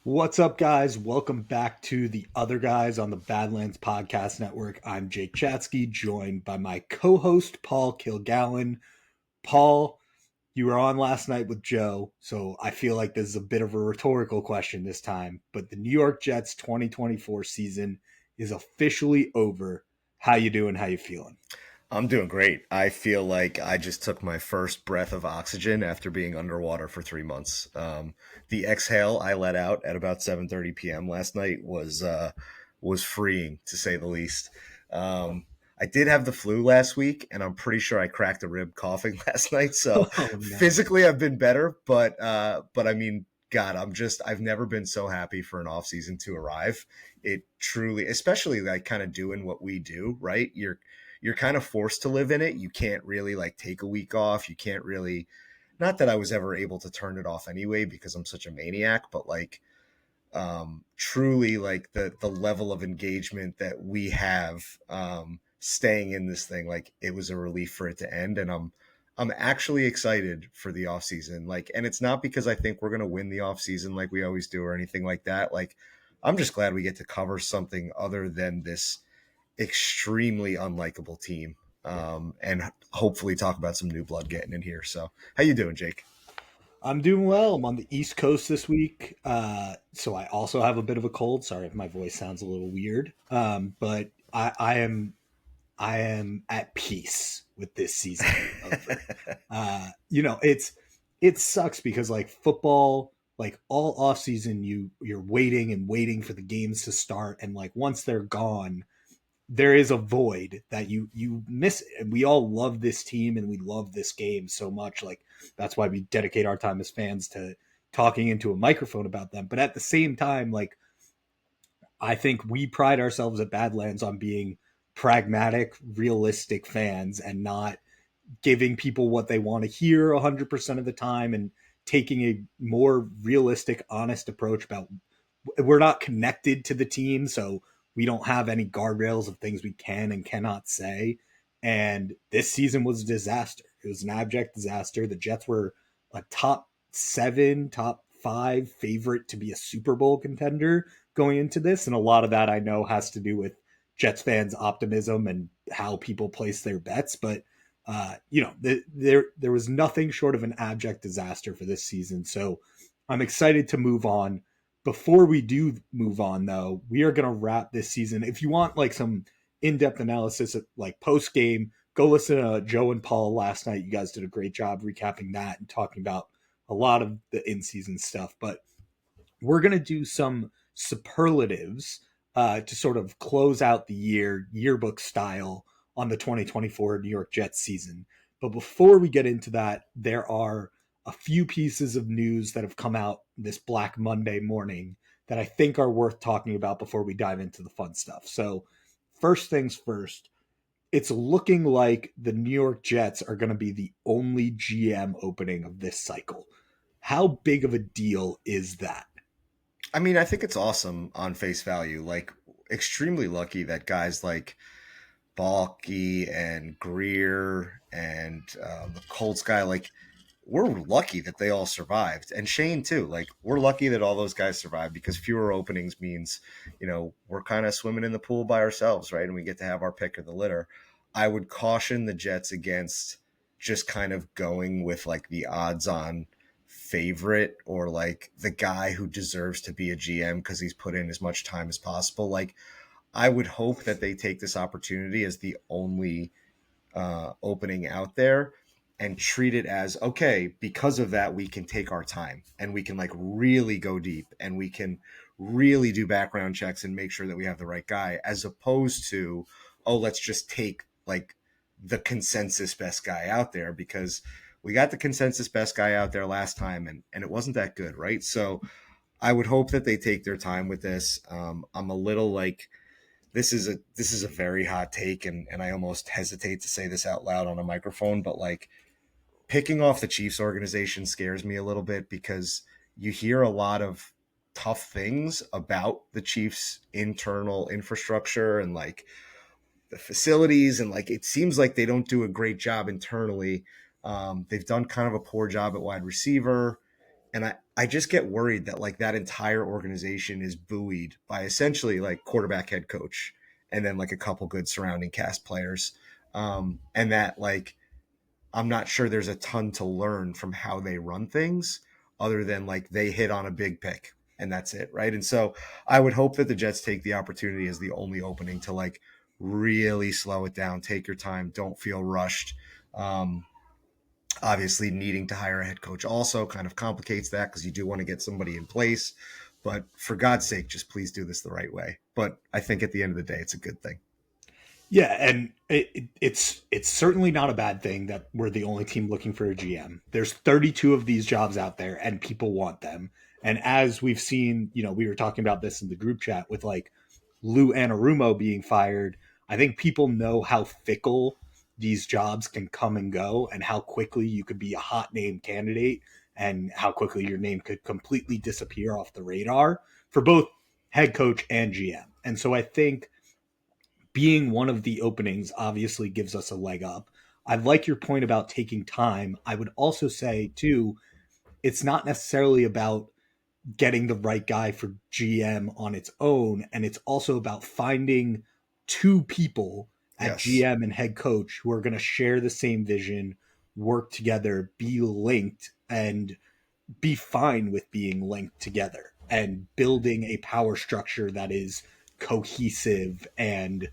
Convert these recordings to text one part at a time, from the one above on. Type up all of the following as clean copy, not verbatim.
What's up, guys? Welcome back to the other guys on the Badlands Podcast Network. I'm Jake Chatsky, joined by my co host, Paul Kilgallen. Paul, you were on last night with Joe, so I feel like this is a bit of a rhetorical question this time. But the New York Jets 2024 season is officially over. How you doing? How you feeling? I'm doing great. I feel like I just took my first breath of oxygen after being underwater for 3 months. The exhale I let out at about 7:30 p.m. last night was freeing, to say the least. I did have the flu last week, and I'm pretty sure I cracked a rib coughing last night. So Oh, no. physically, I've been better, but I mean, God, I've never been so happy for an off season to arrive. It truly, especially like kind of doing what we do, right? You're kind of forced to live in it. You can't really like take a week off. You can't really, not that I was ever able to turn it off anyway because I'm such a maniac, but like truly like the level of engagement that we have staying in this thing, like it was a relief for it to end. And I'm actually excited for the off season. Like, and it's not because I think we're gonna win the off season like we always do or anything like that. Like, I'm just glad we get to cover something other than this extremely unlikable team, and hopefully talk about some new blood getting in here. So, how you doing, Jake? I'm doing well. I'm on the East Coast this week, so I also have a bit of a cold. Sorry if my voice sounds a little weird, but I am at peace with this season being over. It sucks because like football, like all off season, you're waiting and waiting for the games to start, and like once they're gone, there is a void that you miss it. And we all love this team and we love this game so much. Like that's why we dedicate our time as fans to talking into a microphone about them. But at the same time, like I think we pride ourselves at Badlands on being pragmatic, realistic fans and not giving people what they want to hear 100% of the time and taking a more realistic, honest approach about we're not connected to the team, so we don't have any guardrails of things we can and cannot say. And this season was a disaster. It was an abject disaster. The Jets were a top seven, top five favorite to be a Super Bowl contender going into this. And a lot of that I know has to do with Jets fans' optimism and how people place their bets. But there was nothing short of an abject disaster for this season. So I'm excited to move on. Before we do move on, though, we are going to wrap this season. If you want like some in-depth analysis, of, like post game, go listen to Joe and Paul last night. You guys did a great job recapping that and talking about a lot of the in-season stuff. But we're going to do some superlatives to sort of close out the yearbook style on the 2024 New York Jets season. But before we get into that, there are a few pieces of news that have come out this Black Monday morning that I think are worth talking about before we dive into the fun stuff. So, first things first, it's looking like the New York Jets are going to be the only GM opening of this cycle. How big of a deal is that? I mean, I think it's awesome on face value. Like, extremely lucky that guys like Balky and Greer and the Colts guy, like, we're lucky that they all survived, and Shane too. Like, we're lucky that all those guys survived because fewer openings means, we're kind of swimming in the pool by ourselves, right? And we get to have our pick of the litter. I would caution the Jets against just kind of going with like the odds on favorite or like the guy who deserves to be a GM because he's put in as much time as possible. Like, I would hope that they take this opportunity as the only opening out there and treat it as okay. Because of that, we can take our time and we can like really go deep and we can really do background checks and make sure that we have the right guy, as opposed to, oh, let's just take like the consensus best guy out there, because we got the consensus best guy out there last time and it wasn't that good, right? So I would hope that they take their time with this. I'm a little like, this is a very hot take, and I almost hesitate to say this out loud on a microphone, but like, picking off the Chiefs organization scares me a little bit because you hear a lot of tough things about the Chiefs internal infrastructure and like the facilities, and like it seems like they don't do a great job internally. They've done kind of a poor job at wide receiver, And I just get worried that like that entire organization is buoyed by essentially like quarterback, head coach, and then like a couple good surrounding cast players. And that like I'm not sure there's a ton to learn from how they run things other than like they hit on a big pick and that's it, right? And so I would hope that the Jets take the opportunity as the only opening to like really slow it down, take your time, don't feel rushed. Um, Obviously, needing to hire a head coach also kind of complicates that because you do want to get somebody in place. But for God's sake, just please do this the right way. But I think at the end of the day, it's a good thing. Yeah, and it's certainly not a bad thing that we're the only team looking for a GM. There's 32 of these jobs out there, and people want them. And as we've seen, we were talking about this in the group chat with like Lou Anarumo being fired. I think people know how fickle these jobs can come and go, and how quickly you could be a hot name candidate, and how quickly your name could completely disappear off the radar for both head coach and GM. And so I think being one of the openings obviously gives us a leg up. I like your point about taking time. I would also say, too, it's not necessarily about getting the right guy for GM on its own. And it's also about finding two people at Yes. GM and head coach who are going to share the same vision, work together, be linked, and be fine with being linked together and building a power structure that is cohesive and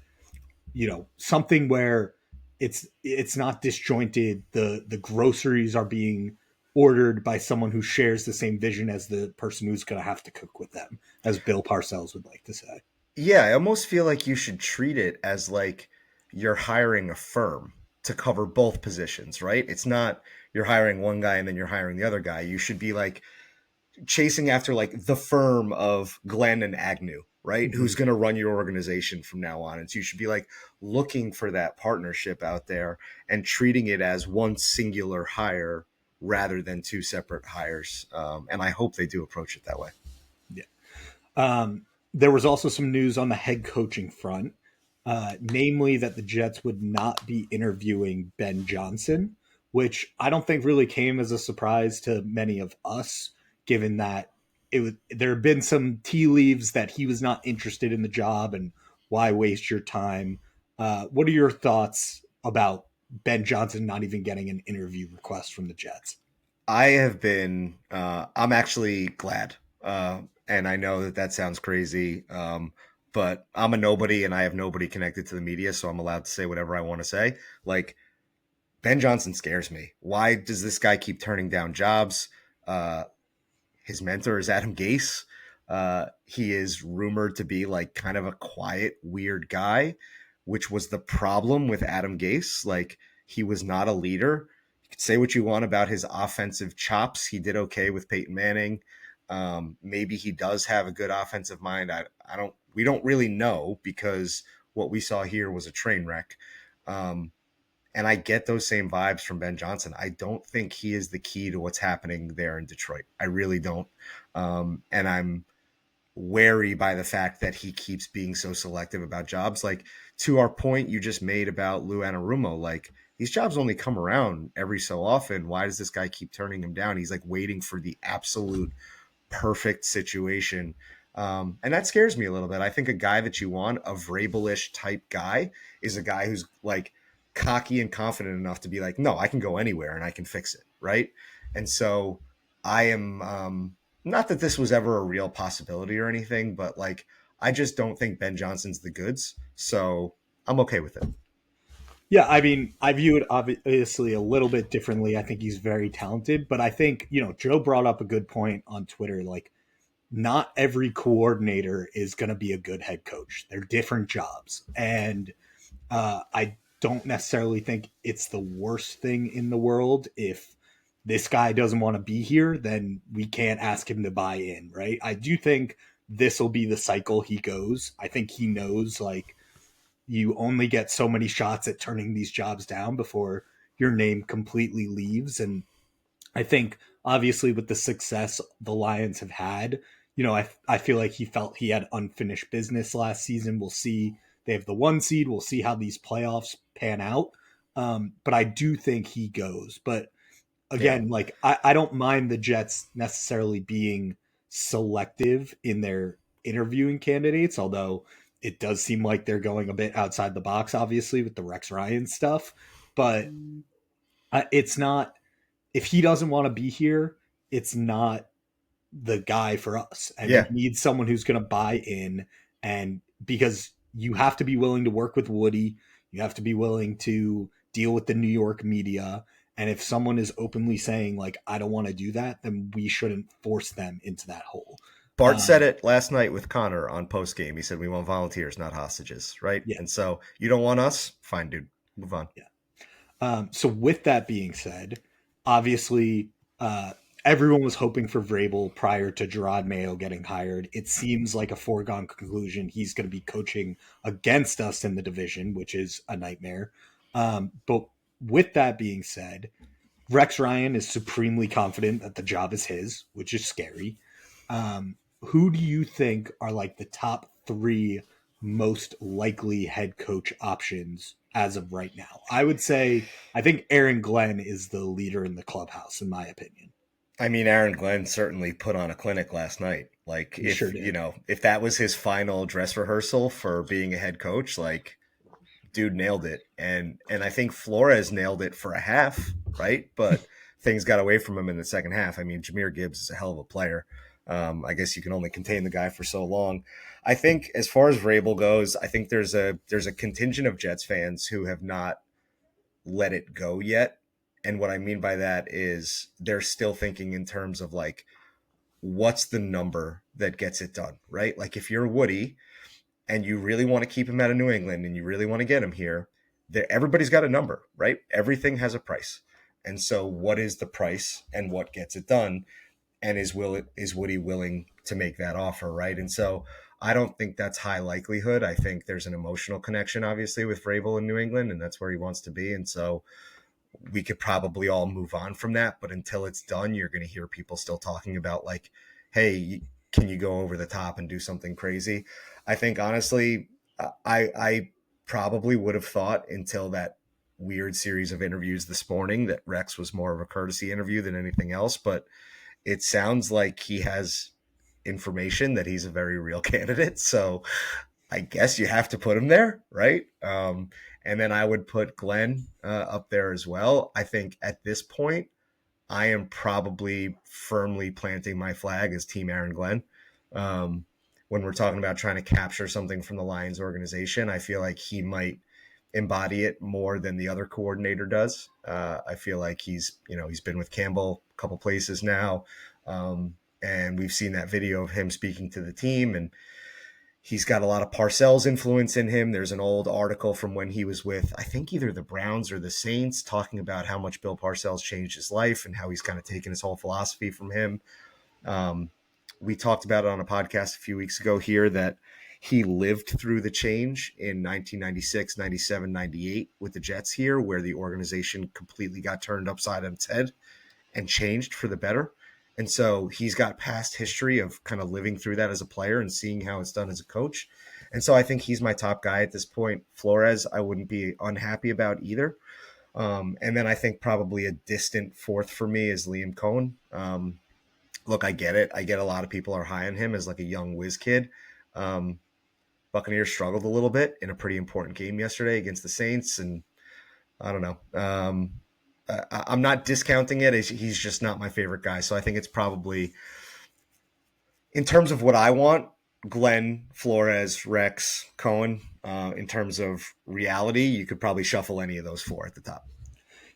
something where it's not disjointed. The groceries are being ordered by someone who shares the same vision as the person who's going to have to cook with them, as Bill Parcells would like to say. Yeah, I almost feel like you should treat it as like you're hiring a firm to cover both positions, right? It's not you're hiring one guy and then you're hiring the other guy. You should be like chasing after like the firm of Glenn and Agnew, right? Mm-hmm. Who's going to run your organization from now on. And so you should be like looking for that partnership out there and treating it as one singular hire rather than two separate hires. And I hope they do approach it that way. Yeah. There was also some news on the head coaching front, namely that the Jets would not be interviewing Ben Johnson, which I don't think really came as a surprise to many of us, given that there have been some tea leaves that he was not interested in the job, and why waste your time? What are your thoughts about Ben Johnson not even getting an interview request from the Jets? I have been, I'm actually glad. And I know that that sounds crazy, but I'm a nobody and I have nobody connected to the media, so I'm allowed to say whatever I want to say. Like, Ben Johnson scares me. Why does this guy keep turning down jobs? Uh, his mentor is Adam Gase. He is rumored to be like kind of a quiet, weird guy, which was the problem with Adam Gase. Like he was not a leader. You could say what you want about his offensive chops. He did okay with Peyton Manning. Maybe he does have a good offensive mind. I don't. We don't really know because what we saw here was a train wreck. Um, and I get those same vibes from Ben Johnson. I don't think he is the key to what's happening there in Detroit. I really don't. And I'm wary by the fact that he keeps being so selective about jobs. Like to our point you just made about Lou Anarumo, like these jobs only come around every so often. Why does this guy keep turning him down? He's like waiting for the absolute perfect situation. And that scares me a little bit. I think a guy that you want, a Vrabelish type guy, is a guy who's like cocky and confident enough to be like, no, I can go anywhere and I can fix it. Right. And so I am, not that this was ever a real possibility or anything, but like, I just don't think Ben Johnson's the goods. So I'm okay with it. Yeah, I mean, I view it obviously a little bit differently. I think he's very talented, but I think, Joe brought up a good point on Twitter. Like, not every coordinator is going to be a good head coach. They're different jobs. And I don't necessarily think it's the worst thing in the world. If this guy doesn't want to be here, then we can't ask him to buy in, right? I do think this will be the cycle he goes. I think he knows, like, you only get so many shots at turning these jobs down before your name completely leaves. And I think obviously with the success the Lions have had, I feel like he felt he had unfinished business last season. We'll see. They have the one seed. We'll see how these playoffs pan out. But I do think he goes. But Yeah. again, like I don't mind the Jets necessarily being selective in their interviewing candidates, although it does seem like they're going a bit outside the box, obviously, with the Rex Ryan stuff. But it's not, if he doesn't want to be here, it's not the guy for us. And we Yeah. need someone who's going to buy in. And because you have to be willing to work with Woody, you have to be willing to deal with the New York media. And if someone is openly saying, like, I don't want to do that, then we shouldn't force them into that hole. Bart said Um, it last night with Connor on post game. He said, "We want volunteers, not hostages." Right. yeah. And so you don't want us? Fine, dude. Move on. Yeah. So with that being said, obviously, everyone was hoping for Vrabel prior to Gerard Mayo getting hired. It seems like a foregone conclusion. He's going to be coaching against us in the division, which is a nightmare. But with that being said, Rex Ryan is supremely confident that the job is his, which is scary. Who do you think are like the top three most likely head coach options as of right now? I would say I think Aaron Glenn is the leader in the clubhouse, in my opinion. I mean, Aaron Glenn certainly put on a clinic last night. Like, He sure if, did. if that was his final dress rehearsal for being a head coach, like, dude nailed it. And I think Flores nailed it for a half, right? But things got away from him in the second half. I mean, Jameer Gibbs is a hell of a player. I guess you can only contain the guy for so long. I think as far as Vrabel goes, I think there's a contingent of Jets fans who have not let it go yet. And what I mean by that is they're still thinking in terms of like, what's the number that gets it done, right? Like if you're Woody and you really want to keep him out of New England and you really want to get him here, there everybody's got a number, right? Everything has a price. And so what is the price and what gets it done? And is Woody willing to make that offer, right? And so I don't think that's high likelihood. I think there's an emotional connection, obviously, with Vrabel in New England, and that's where he wants to be. And so we could probably all move on from that. But until it's done, you're going to hear people still talking about like, hey, can you go over the top and do something crazy? I think honestly, I probably would have thought until that weird series of interviews this morning that Rex was more of a courtesy interview than anything else. But it sounds like he has information that he's a very real candidate. So I guess you have to put him there, right? And then I would put Glenn up there as well. I think at this point, I am probably firmly planting my flag as Team Aaron Glenn. Um, when we're talking about trying to capture something from the Lions organization, I feel like he might embody it more than the other coordinator does. I feel like he's been with Campbell a couple places now, and we've seen that video of him speaking to the team, and he's got a lot of Parcells influence in him. There's an old article from when he was with, I think, either the Browns or the Saints, talking about how much Bill Parcells changed his life and how he's kind of taken his whole philosophy from him. Um, we talked about it on a podcast a few weeks ago here that he lived through the change in 1996, 97, 98 with the Jets here, where the organization completely got turned upside on its head and changed for the better. And so he's got past history of kind of living through that as a player and seeing how it's done as a coach. And so I think he's my top guy at this point. Flores, I wouldn't be unhappy about either. And then I think probably a distant fourth for me is Liam Cohen. Look, I get it. I get a lot of people are high on him as like a young whiz kid. Um, Buccaneers struggled a little bit in a pretty important game yesterday against the Saints. And I don't know. I'm not discounting it. He's just not my favorite guy. So I think it's probably, in terms of what I want, Glenn, Flores, Rex, Cohen. In terms of reality, you could probably shuffle any of those four at the top.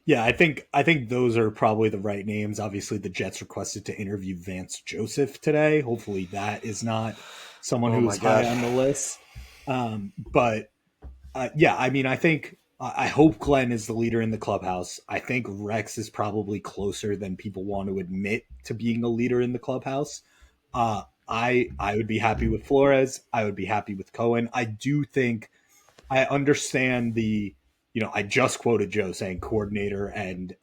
Yeah, I think those are probably the right names. Obviously, the Jets requested to interview Vance Joseph today. Hopefully, that is not someone Oh who my is high God. on the list. But yeah, I mean, I hope Glenn is the leader in the clubhouse. I think Rex is probably closer than people want to admit to being a leader in the clubhouse. I would be happy with Flores. I would be happy with Cohen. I do think I understand I just quoted Joe saying coordinator and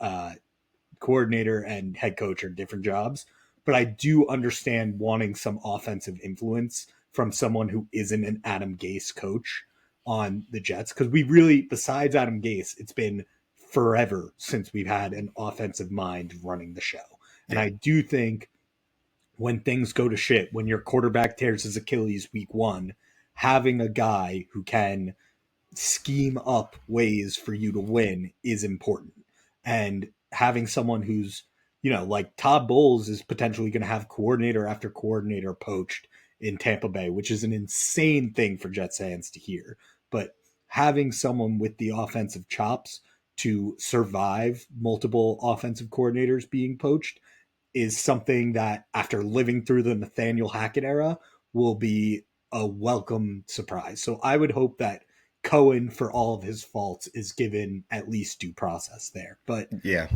head coach are different jobs, but I do understand wanting some offensive influence from someone who isn't an Adam Gase coach on the Jets, because we really, besides Adam Gase, it's been forever since we've had an offensive mind running the show. And Yeah. I do think when things go to shit, when your quarterback tears his Achilles week one, having a guy who can scheme up ways for you to win is important. And having someone who's, like Todd Bowles is potentially going to have coordinator after coordinator poached in Tampa Bay, which is an insane thing for Jets fans to hear. But having someone with the offensive chops to survive multiple offensive coordinators being poached is something that, after living through the Nathaniel Hackett era, will be a welcome surprise. So I would hope that Cohen, for all of his faults, is given at least due process there. But Yeah.